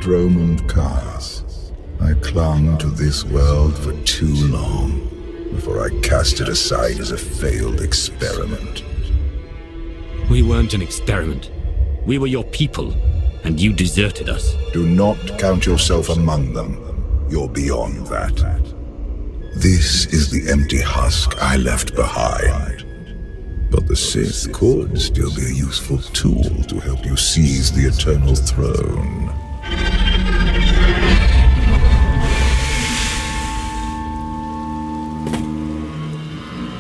Dromund Kaas. I clung to this world for too long before I cast it aside as a failed experiment. We weren't an experiment. We were your people, and you deserted us. Do not count yourself among them. You're beyond that. This is the empty husk I left behind. But the Sith could still be a useful tool to help you seize the Eternal Throne.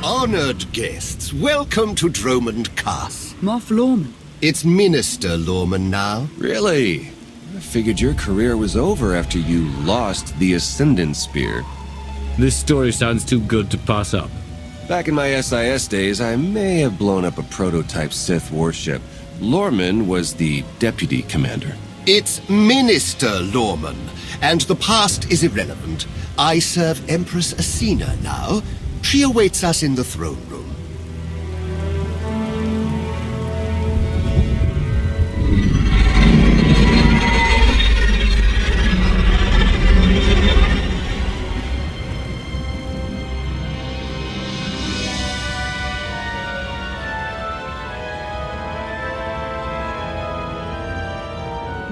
Honored guests, welcome to Dromund Kaas. Moff Lorman. It's Minister Lorman now. Really? I figured your career was over after you lost the Ascendant Spear. This story sounds too good to pass up. Back in my SIS days, I may have blown up a prototype Sith warship. Lorman was the deputy commander. It's Minister Lorman, and the past is irrelevant. I serve Empress Acina now. She awaits us in the throne room.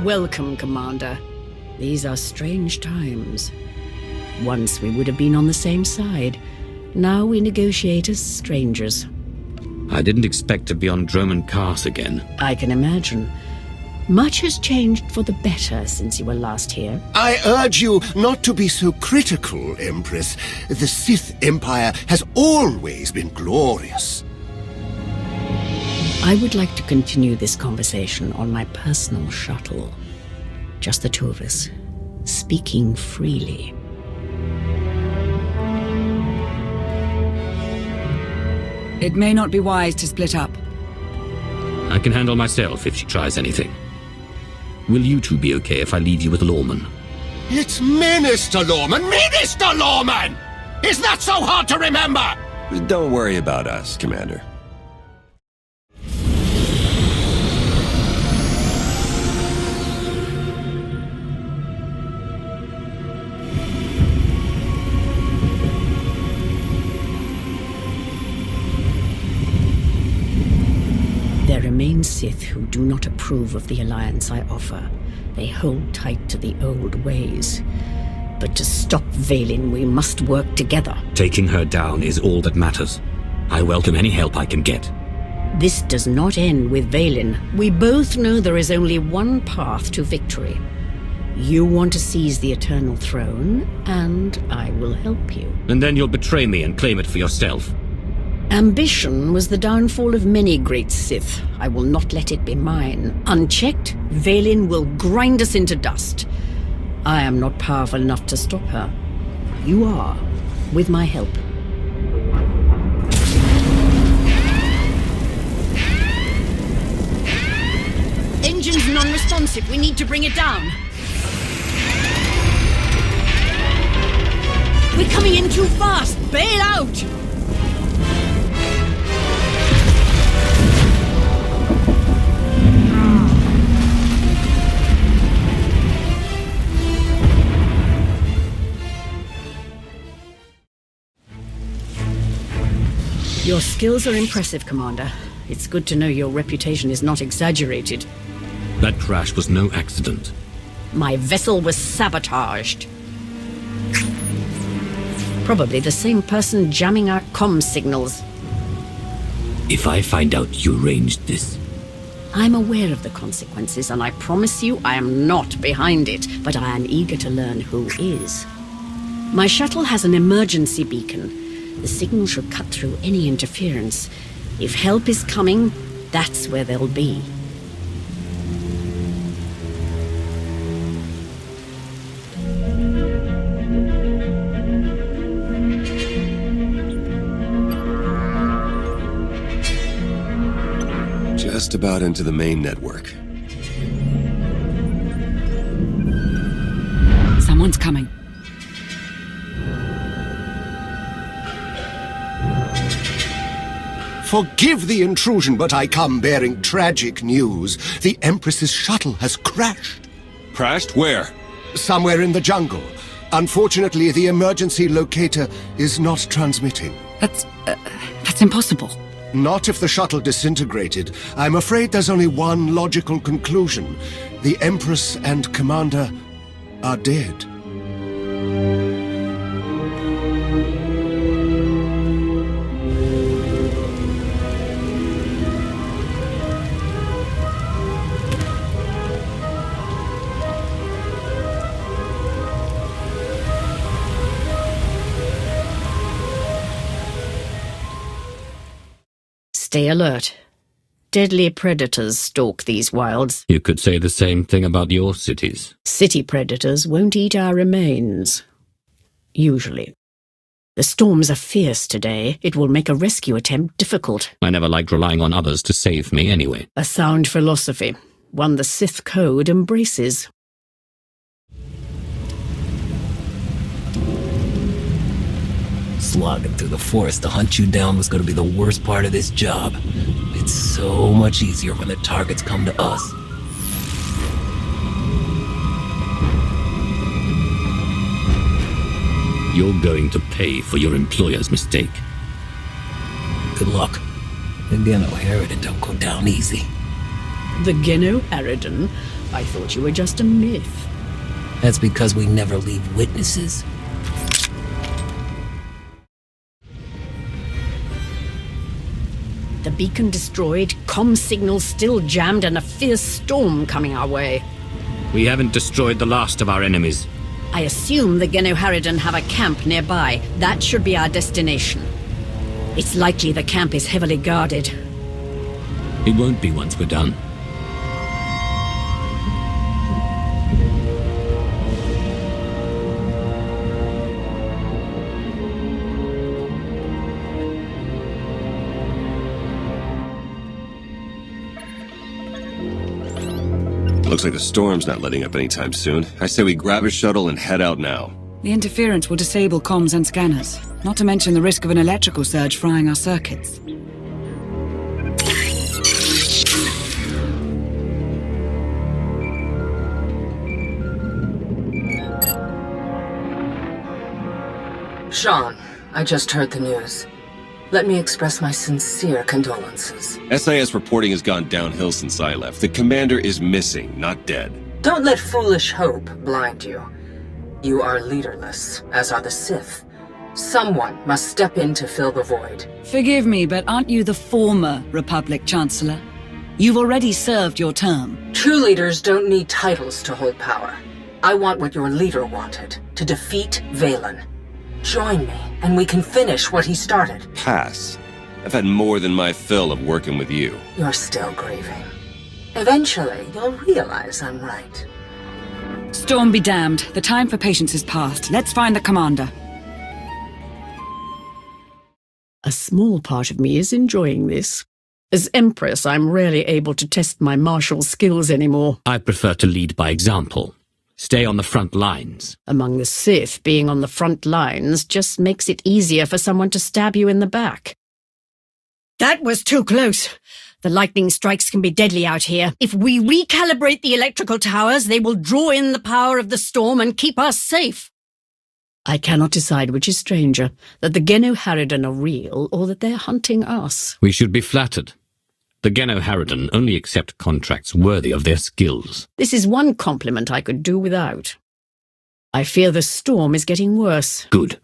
Welcome, Commander. These are strange times. Once we would have been on the same side. Now we negotiate as strangers. I didn't expect to be on Dromund Kaas again. I can imagine. Much has changed for the better since you were last here. I urge you not to be so critical, Empress. The Sith Empire has always been glorious. I would like to continue this conversation on my personal shuttle. Just the two of us, speaking freely. It may not be wise to split up. I can handle myself if she tries anything. Will you two be okay if I leave you with Lorman? It's Minister Lorman! Minister Lorman! Is that so hard to remember? Don't worry about us, Commander. There remain Sith who do not approve of the alliance I offer. They hold tight to the old ways. But to stop Vaylin, we must work together. Taking her down is all that matters. I welcome any help I can get. This does not end with Vaylin. We both know there is only one path to victory. You want to seize the Eternal Throne, and I will help you. And then you'll betray me and claim it for yourself. Ambition was the downfall of many great Sith. I will not let it be mine. Unchecked, Vaylin will grind us into dust. I am not powerful enough to stop her. You are, with my help. Engine's non-responsive. We need to bring it down. We're coming in too fast. Bail out! Your skills are impressive, Commander. It's good to know your reputation is not exaggerated. That crash was no accident. My vessel was sabotaged. Probably the same person jamming our comm signals. If I find out you arranged this... I'm aware of the consequences, and I promise you I am not behind it, but I am eager to learn who is. My shuttle has an emergency beacon. The signal should cut through any interference. If help is coming, that's where they'll be. Just about into the main network. Someone's coming. Forgive the intrusion, but I come bearing tragic news. The Empress's shuttle has crashed. Crashed? Where? Somewhere in the jungle. Unfortunately, the emergency locator is not transmitting. That's impossible. Not if the shuttle disintegrated. I'm afraid there's only one logical conclusion. The Empress and Commander are dead. Stay alert. Deadly predators stalk these wilds. You could say the same thing about your cities. City predators won't eat our remains. Usually. The storms are fierce today. It will make a rescue attempt difficult. I never liked relying on others to save me anyway. A sound philosophy, one the Sith Code embraces. Slogging through the forest to hunt you down was going to be the worst part of this job. It's so much easier when the targets come to us. You're going to pay for your employer's mistake. Good luck. Again, O'Harridan don't go down easy. The Geno Harridan? I thought you were just a myth. That's because we never leave witnesses. The beacon destroyed, comm signals still jammed, and a fierce storm coming our way. We haven't destroyed the last of our enemies. I assume the Geno Harridan have a camp nearby. That should be our destination. It's likely the camp is heavily guarded. It won't be once we're done. Looks like the storm's not letting up anytime soon. I say we grab a shuttle and head out now. The interference will disable comms and scanners, not to mention the risk of an electrical surge frying our circuits. Sean, I just heard the news. Let me express my sincere condolences. SIS reporting has gone downhill since I left. The commander is missing, not dead. Don't let foolish hope blind you. You are leaderless, as are the Sith. Someone must step in to fill the void. Forgive me, but aren't you the former Republic Chancellor? You've already served your term. True leaders don't need titles to hold power. I want what your leader wanted, to defeat Vaylin. Join me, and we can finish what he started. Pass. I've had more than my fill of working with you. You're still grieving. Eventually, you'll realize I'm right. Storm be damned. The time for patience is past. Let's find the commander. A small part of me is enjoying this. As Empress, I'm rarely able to test my martial skills anymore. I prefer to lead by example. Stay on the front lines. Among the Sith, being on the front lines just makes it easier for someone to stab you in the back. That was too close. The lightning strikes can be deadly out here. If we recalibrate the electrical towers, they will draw in the power of the storm and keep us safe. I cannot decide which is stranger, that the Geno Harridan are real or that they're hunting us. We should be flattered. The Geno Harridan only accept contracts worthy of their skills. This is one compliment I could do without. I fear the storm is getting worse. Good.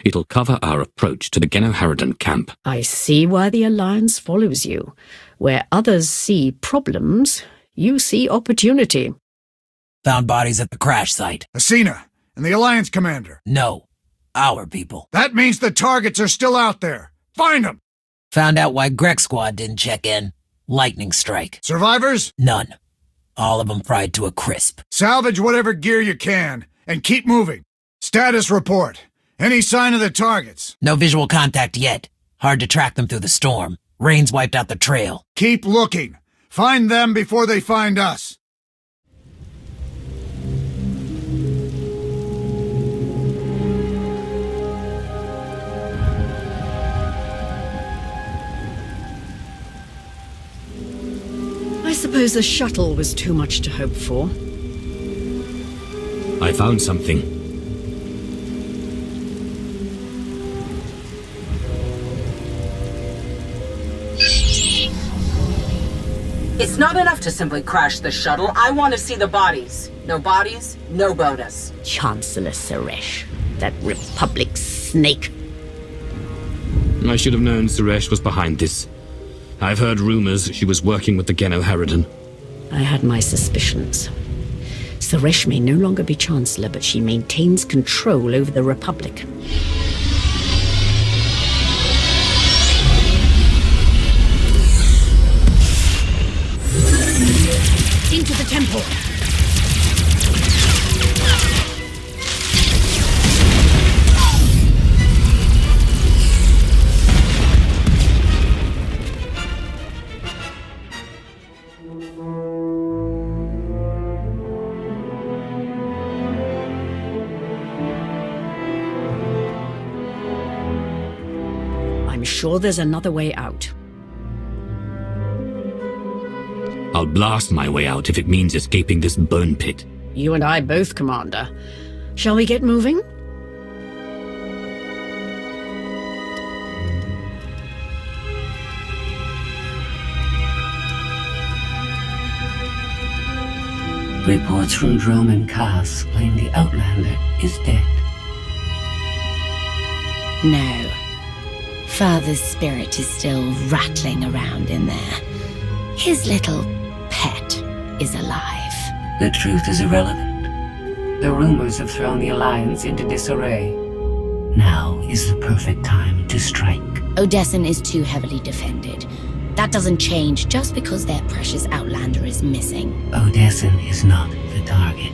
It'll cover our approach to the Geno Harridan camp. I see why the Alliance follows you. Where others see problems, you see opportunity. Found bodies at the crash site. Acina and the Alliance commander. No. Our people. That means the targets are still out there. Find them! Found out why Greg Squad didn't check in. Lightning strike. Survivors? None. All of them fried to a crisp. Salvage whatever gear you can, and keep moving. Status report. Any sign of the targets? No visual contact yet. Hard to track them through the storm. Rain's wiped out the trail. Keep looking. Find them before they find us. I suppose the shuttle was too much to hope for. I found something. It's not enough to simply crash the shuttle. I want to see the bodies. No bodies, no bonus. Chancellor Suresh, that Republic snake. I should have known Suresh was behind this. I've heard rumors she was working with the Geno Harridan. I had my suspicions. Suresh may no longer be Chancellor, but she maintains control over the Republic. Into the temple! I'm sure there's another way out. I'll blast my way out if it means escaping this burn pit. You and I both, Commander. Shall we get moving? Reports from Dromund Kaas claim the Outlander is dead. No. Father's spirit is still rattling around in there. His little pet is alive. The truth is irrelevant. The rumors have thrown the Alliance into disarray. Now is the perfect time to strike. Odessen is too heavily defended. That doesn't change just because their precious Outlander is missing. Odessen is not the target.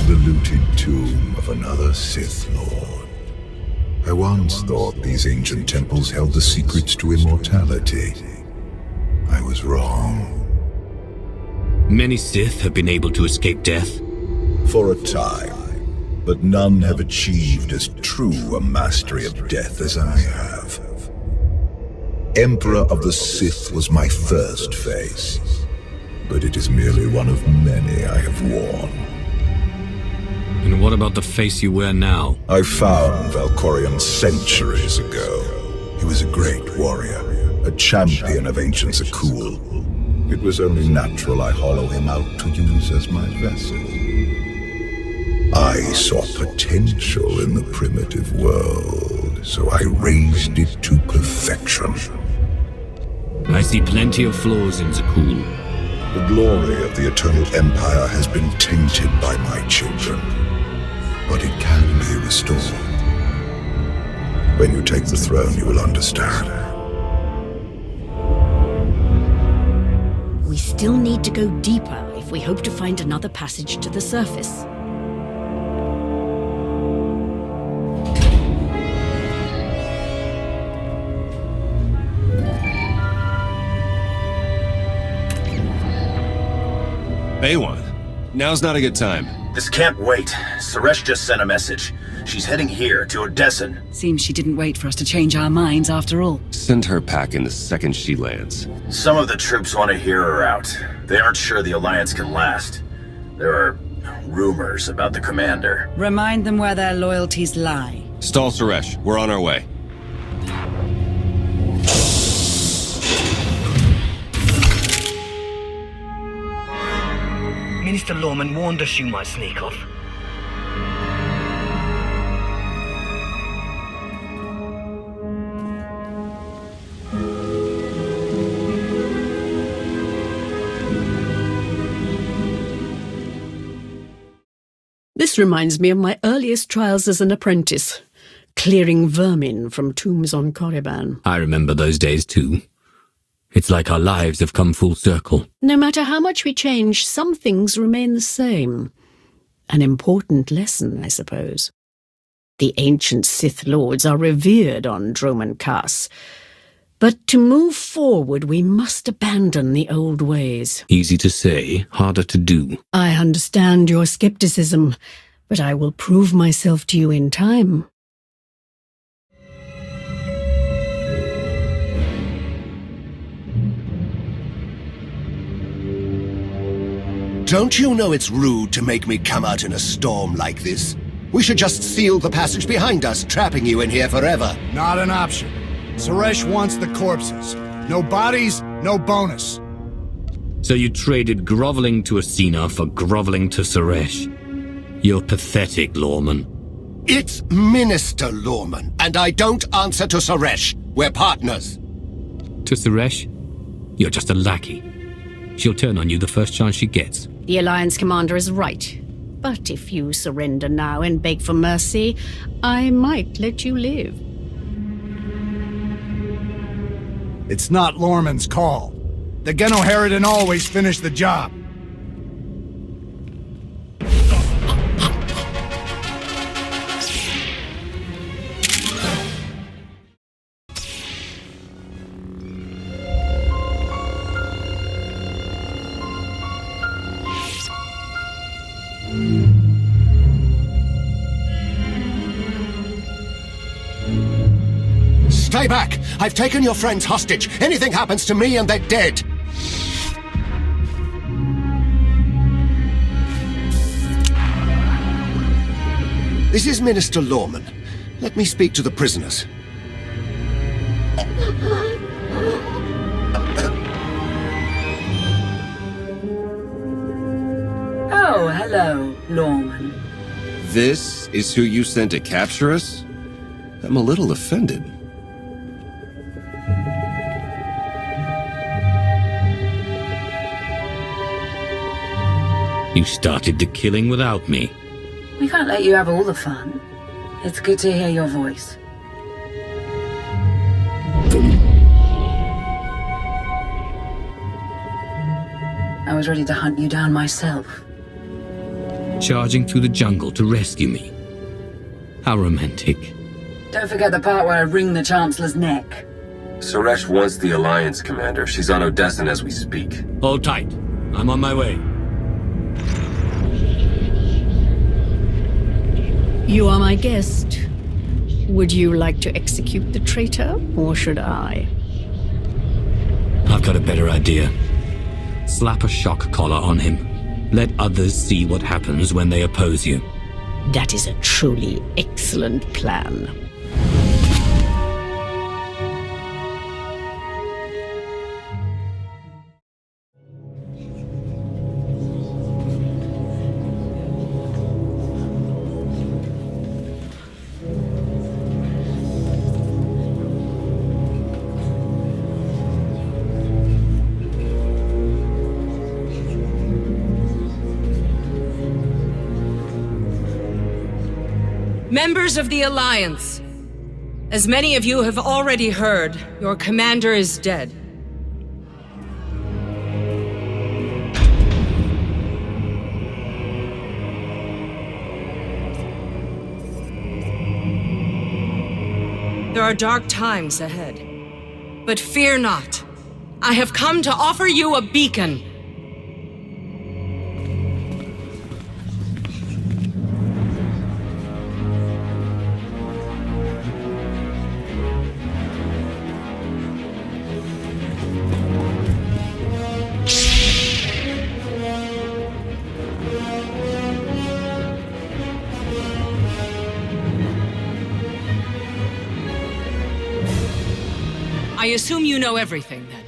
The looted tomb of another Sith Lord. I once thought these ancient temples held the secrets to immortality. I was wrong. Many Sith have been able to escape death. For a time, but none have achieved as true a mastery of death as I have. Emperor of the Sith was my first face, but it is merely one of many I have worn. And what about the face you wear now? I found Valkorion centuries ago. He was a great warrior, a champion of ancient Scours. It was only natural I hollow him out to use as my vessel. I saw potential in the primitive world, so I raised it to perfection. I see plenty of flaws in Scours. The glory of the Eternal Empire has been tainted by my children, but it can be restored. When you take the throne, you will understand. We still need to go deeper if we hope to find another passage to the surface. Vaylin, now's not a good time. This can't wait. Suresh just sent a message. She's heading here, to Odessen. Seems she didn't wait for us to change our minds after all. Send her packing the second she lands. Some of the troops want to hear her out. They aren't sure the Alliance can last. There are rumors about the commander. Remind them where their loyalties lie. Stall Suresh. We're on our way. Minister Lorman warned us you might sneak off. This reminds me of my earliest trials as an apprentice, clearing vermin from tombs on Korriban. I remember those days too. It's like our lives have come full circle. No matter how much we change, some things remain the same. An important lesson, I suppose. The ancient Sith Lords are revered on Dromund Kaas, But to move forward, we must abandon the old ways. Easy to say, harder to do. I understand your skepticism, but I will prove myself to you in time. Don't you know it's rude to make me come out in a storm like this? We should just seal the passage behind us, trapping you in here forever. Not an option. Suresh wants the corpses. No bodies, no bonus. So you traded groveling to Acina for groveling to Suresh. You're pathetic, Lawman. It's Minister Lawman, and I don't answer to Suresh. We're partners. To Suresh? You're just a lackey. She'll turn on you the first chance she gets. The Alliance commander is right. But if you surrender now and beg for mercy, I might let you live. It's not Lorman's call. The Genoheridin always finish the job. Stay back! I've taken your friends hostage. Anything happens to me and they're dead. This is Minister Lawman. Let me speak to the prisoners. Oh, hello, Lawman. This is who you sent to capture us? I'm a little offended. You started the killing without me. We can't let you have all the fun. It's good to hear your voice. I was ready to hunt you down myself. Charging through the jungle to rescue me. How romantic. Don't forget the part where I wring the Chancellor's neck. Suresh wants the Alliance, Commander. She's on Odessan as we speak. Hold tight. I'm on my way. You are my guest. Would you like to execute the traitor, or should I? I've got a better idea. Slap a shock collar on him. Let others see what happens when they oppose you. That is a truly excellent plan. Members of the Alliance, as many of you have already heard, your commander is dead. There are dark times ahead, but fear not. I have come to offer you a beacon. I assume you know everything, then.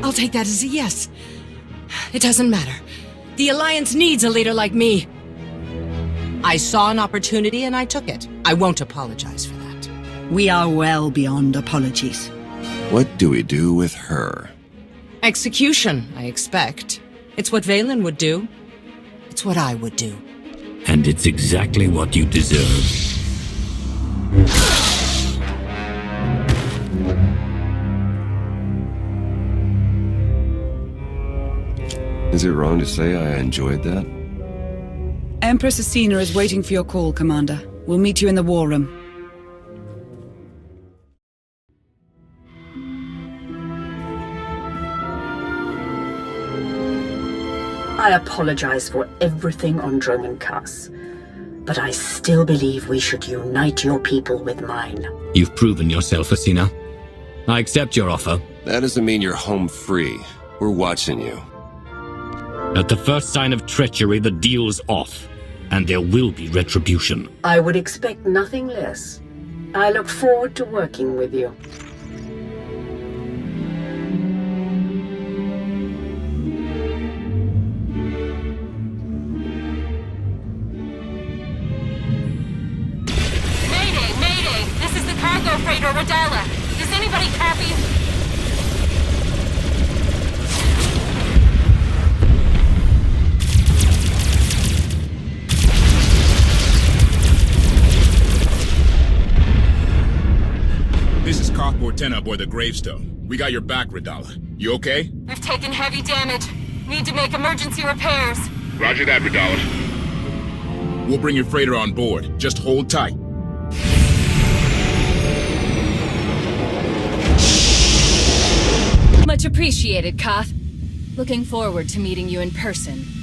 I'll take that as a yes. It doesn't matter. The Alliance needs a leader like me. I saw an opportunity and I took it. I won't apologize for that. We are well beyond apologies. What do we do with her? Execution, I expect. It's what Vaylin would do. It's what I would do. And it's exactly what you deserve. Is it wrong to say I enjoyed that? Empress Acina is waiting for your call, Commander. We'll meet you in the war room. I apologize for everything on Dromund Kaas, but I still believe we should unite your people with mine. You've proven yourself, Acina. I accept your offer. That doesn't mean you're home free. We're watching you. At the first sign of treachery, the deal's off, and there will be retribution. I would expect nothing less. I look forward to working with you. Cargo freighter Radala. Does anybody copy? This is Cockport 10 aboard the Gravestone. We got your back, Radala. You okay? We've taken heavy damage. Need to make emergency repairs. Roger that, Radala. We'll bring your freighter on board. Just hold tight. Much appreciated, Koth. Looking forward to meeting you in person.